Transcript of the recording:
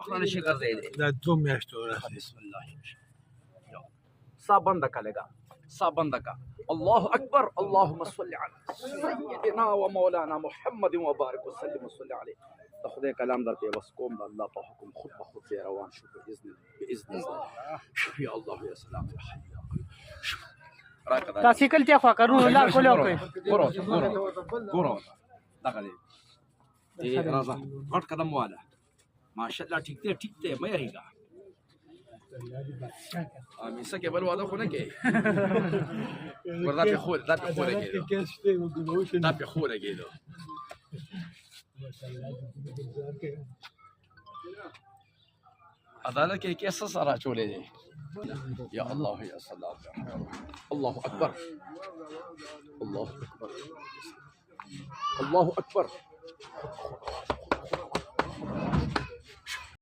خانه شکر دے دے دا 2 میاشتو راځي. بسم الله سا بند کا لگا سا بند کا الله اکبر اللهم صل على سيدنا ومولانا محمد وبارك وسلم وصلي عليه د خدای کلام در په وس کوم د الله په حکم خود به خود روان شو باذن الله يا الله يا سلام يا حي يا قيوم تاسو کله خوا کارونه لا کولو کوي ګورو دغه دی راځه غټ قدم واله ماشاءالله ټیک دی مې ریګا امي سکه بل واده خو نه کې وردا په خور دا په خور کې دا په خور کې عدالت کې کیسه سره چولې دي يا الله يا سلام يا الله اكبر الله اكبر الله اكبر